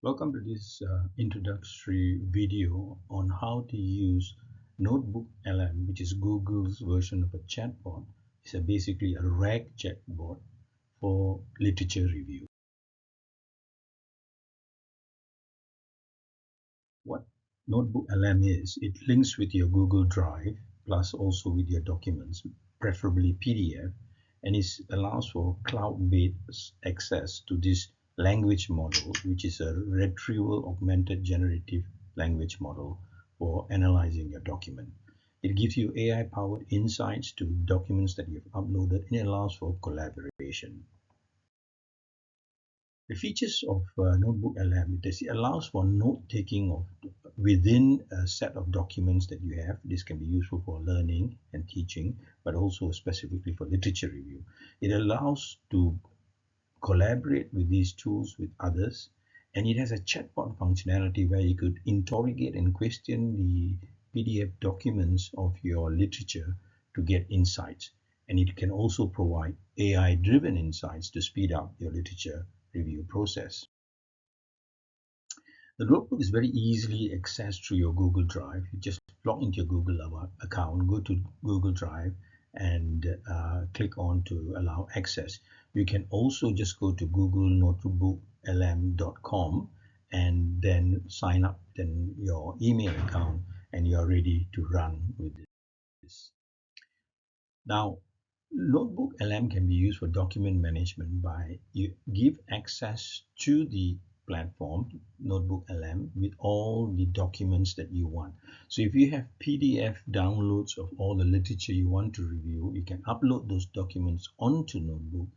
Welcome to this introductory video on how to use NotebookLM, which is Google's version of a chatbot. It's basically a RAG chatbot for literature review. What NotebookLM is, it links with your Google Drive plus also with your documents, preferably PDF, and it allows for cloud-based access to this language model, which is a retrieval augmented generative language model for analyzing your document. It gives you AI-powered insights to documents that you've uploaded, and it allows for collaboration. The features of NotebookLM, it allows for note-taking within a set of documents that you have. This can be useful for learning and teaching, but also specifically for literature review. It allows to collaborate with these tools with others, and it has a chatbot functionality where you could interrogate and question the PDF documents of your literature to get insights. And it can also provide AI-driven insights to speed up your literature review process. The notebook is very easily accessed through your Google Drive. You just log into your Google account, go to Google Drive, and click on to allow access. You can also just go to Google NotebookLM.com and then sign up in your email account, and you're ready to run with this. Now, NotebookLM can be used for document management by you give access to the platform NotebookLM with all the documents that you want. So if you have PDF downloads of all the literature you want to review, you can upload those documents onto Notebook,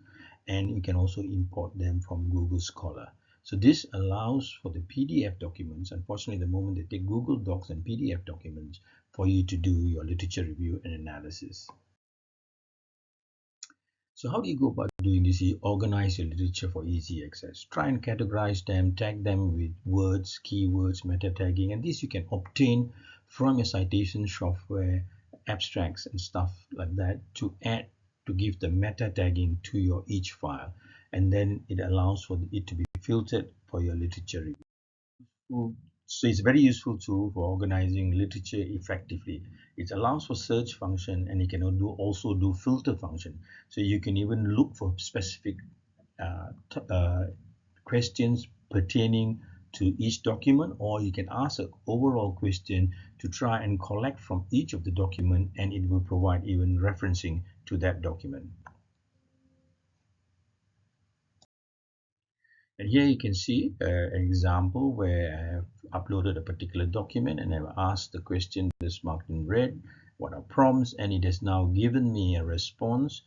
and you can also import them from Google Scholar. So this allows for the PDF documents, unfortunately the moment they take Google Docs and PDF documents, for you to do your literature review and analysis. So how do you go about doing this? You organize your literature for easy access. Try and categorize them, tag them with words, keywords, meta tagging, and this you can obtain from your citation software, abstracts and stuff like that to give the meta tagging to your each file, and then it allows for it to be filtered for your literature review. So it's a very useful tool for organizing literature effectively. It allows for search function, and you can also do filter function. So you can even look for specific questions pertaining to each document, or you can ask an overall question to try and collect from each of the document, and it will provide even referencing to that document. And here you can see an example where I have uploaded a particular document and I've asked the question that's marked in red, what are prompts, and it has now given me a response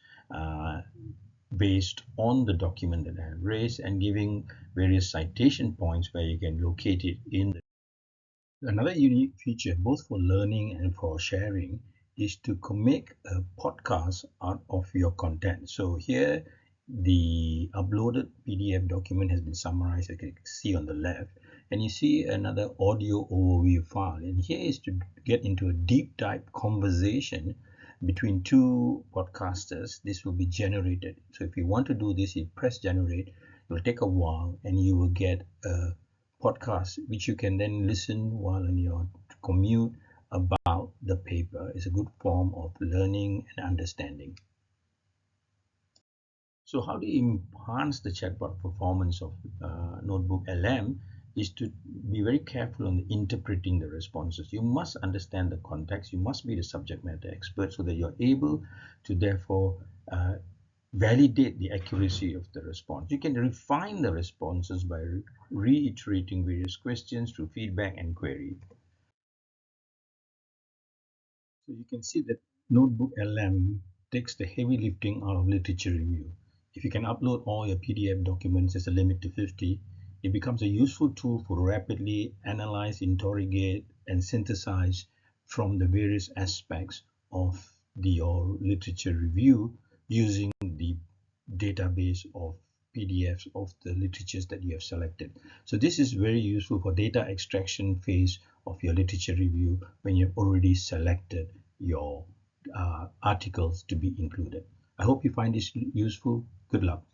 based on the document that I have raised, and giving various citation points where you can locate it in the. Another unique feature, both for learning and for sharing, is to make a podcast out of your content. So here the uploaded PDF document has been summarized, as you can see on the left, and you see another audio overview file, and here is to get into a deep dive conversation between two podcasters. This will be generated. So if you want to do this, you press generate. It will take a while, and you will get a podcast which you can then listen while on your commute about the paper. It's a good form of learning and understanding. So how do you enhance the chatbot performance of NotebookLM is to be very careful on interpreting the responses. You must understand the context. You must be the subject matter expert so that you're able to therefore validate the accuracy of the response. You can refine the responses by reiterating various questions through feedback and query. So you can see that NotebookLM takes the heavy lifting out of literature review. If you can upload all your PDF documents as a limit to 50, it becomes a useful tool for rapidly analyze, interrogate, and synthesize from the various aspects of your literature review using the database of PDFs of the literatures that you have selected. So this is very useful for data extraction phase of your literature review when you've already selected your articles to be included. I hope you find this useful. Good luck.